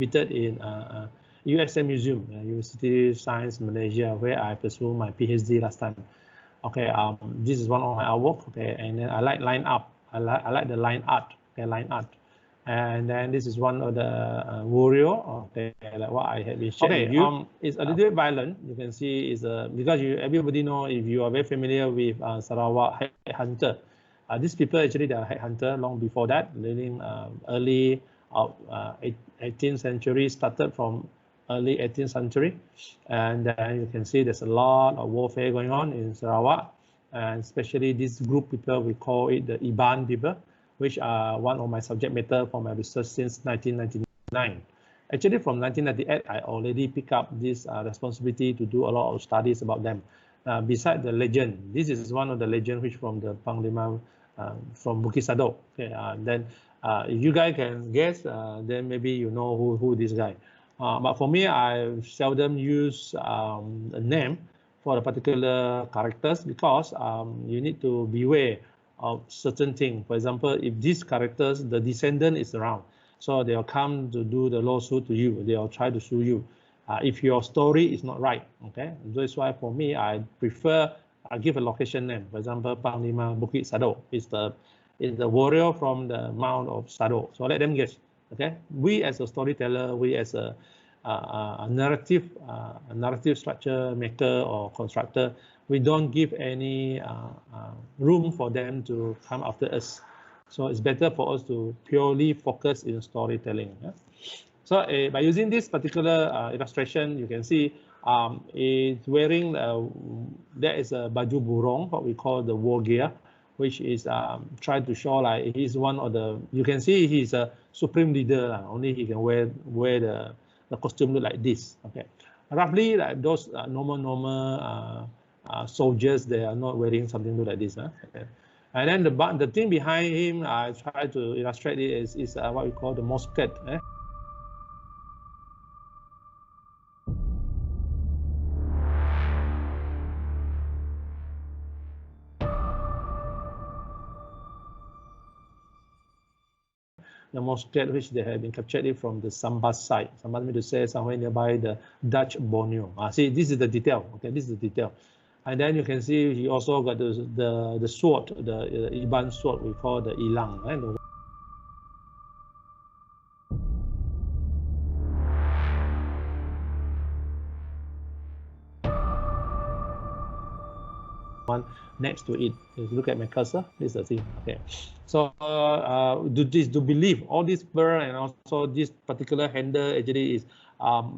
exhibited in USM Museum, University of Science Malaysia, where I pursued my PhD last time. Okay, this is one of my artwork. Okay, and then I like line up. I like the line art. Okay, line art. And then this is one of the warrior. Okay, like what I have been sharing with you. It's a little bit violent. You can see is because everybody know, if you are very familiar with Sarawak headhunter. These people actually, they are headhunter long before that, living early 18th century, started from early 18th century. And then you can see there's a lot of warfare going on in Sarawak. And especially this group people, we call it the Iban people, which are one of my subject matter for my research since 1999. Actually, from 1998, I already picked up this responsibility to do a lot of studies about them. Besides the legend, this is one of the legend which from the Panglima from Bukit Sadok. Okay, then if you guys can guess, then maybe you know who this guy. But for me, I seldom use a name for a particular characters because you need to beware of certain things. For example, if these characters, the descendant is around, so they'll come to do the lawsuit to you. They'll try to sue you if your story is not right. Okay, that's why for me, I prefer I give a location name. For example, Panglima Bukit Sadok is the warrior from the Mount of Sadok. So let them guess. Okay, we as a storyteller, we as a narrative structure maker or constructor, we don't give any room for them to come after us. So it's better for us to purely focus in storytelling. Yeah? So by using this particular illustration, you can see it's wearing, there is a baju burung, what we call the war gear, which is trying to show like he's one of the, you can see he's a supreme leader, only he can wear the costume look like this. Okay, roughly like those normal soldiers, they are not wearing something look like this. Okay. And then the thing behind him, I try to illustrate it is what we call the musket. The musket which they have been captured it from the Sambas side. Sambas means to say somewhere nearby the Dutch Borneo. See, this is the detail. Okay, this is the detail. And then you can see he also got the sword, the Iban sword we call the Ilang. Right? One next to it. If you look at my cursor, this is the thing. Okay, so do believe all this bird and also this particular handle actually is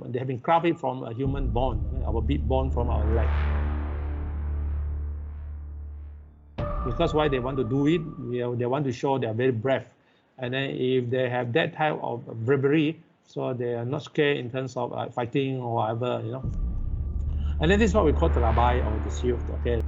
they have been crafted from a human bone, our big bone from our leg. Because why they want to do it? They want to show they are very brave, and then if they have that type of bravery, so they are not scared in terms of fighting or whatever, you know. And then this is what we call the terabai or the shield. Okay.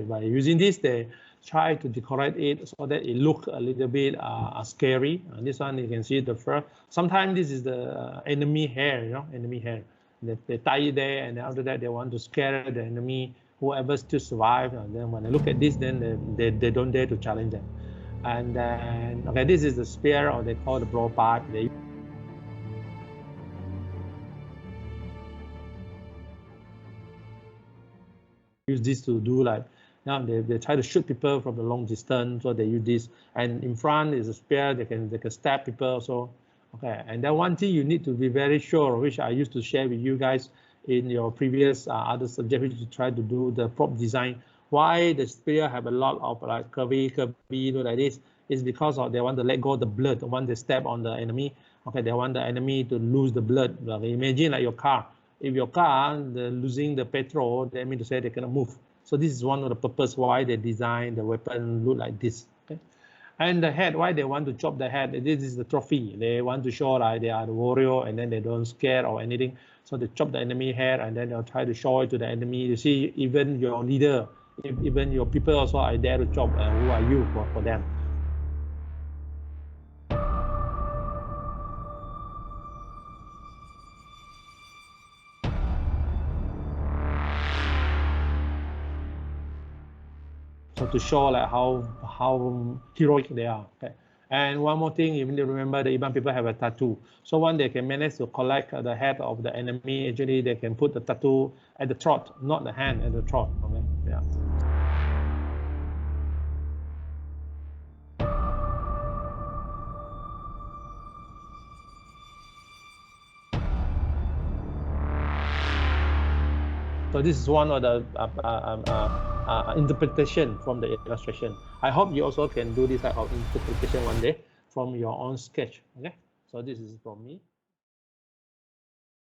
By using this, they try to decorate it so that it looks a little bit scary. And this one, you can see the fur. Sometimes this is the enemy hair, you know, enemy hair. They tie it there, and after that, they want to scare the enemy, whoever still survive. And then when they look at this, then they don't dare to challenge them. And then, okay, this is the spear, or they call the blowpipe. They use this to do like, now they try to shoot people from a long distance, so they use this. And in front is a spear, they can stab people. So, okay. And then one thing you need to be very sure, which I used to share with you guys in your previous other subject, which you try to do the prop design. Why the spear have a lot of like curvy, like this, is because of they want to let go of the blood when they stab on the enemy. Okay, they want the enemy to lose the blood. Like, imagine like your car. If your car losing the petrol, that means to say they cannot move. So this is one of the purpose why they design the weapon look like this. Okay? And the head, why they want to chop the head? This is the trophy. They want to show like they are the warrior, and then they don't scare or anything. So they chop the enemy head, and then they'll try to show it to the enemy. You see, even your leader, even your people also are there to chop. Who are you for them? So to show like how heroic they are. Okay. And one more thing, you need to remember the Iban people have a tattoo. So when they can manage to collect the head of the enemy, actually they can put the tattoo at the throat, not the hand, at the throat. Okay. Yeah. So this is one of the interpretation from the illustration. I hope you also can do this type of interpretation one day from your own sketch. Okay. So this is from me.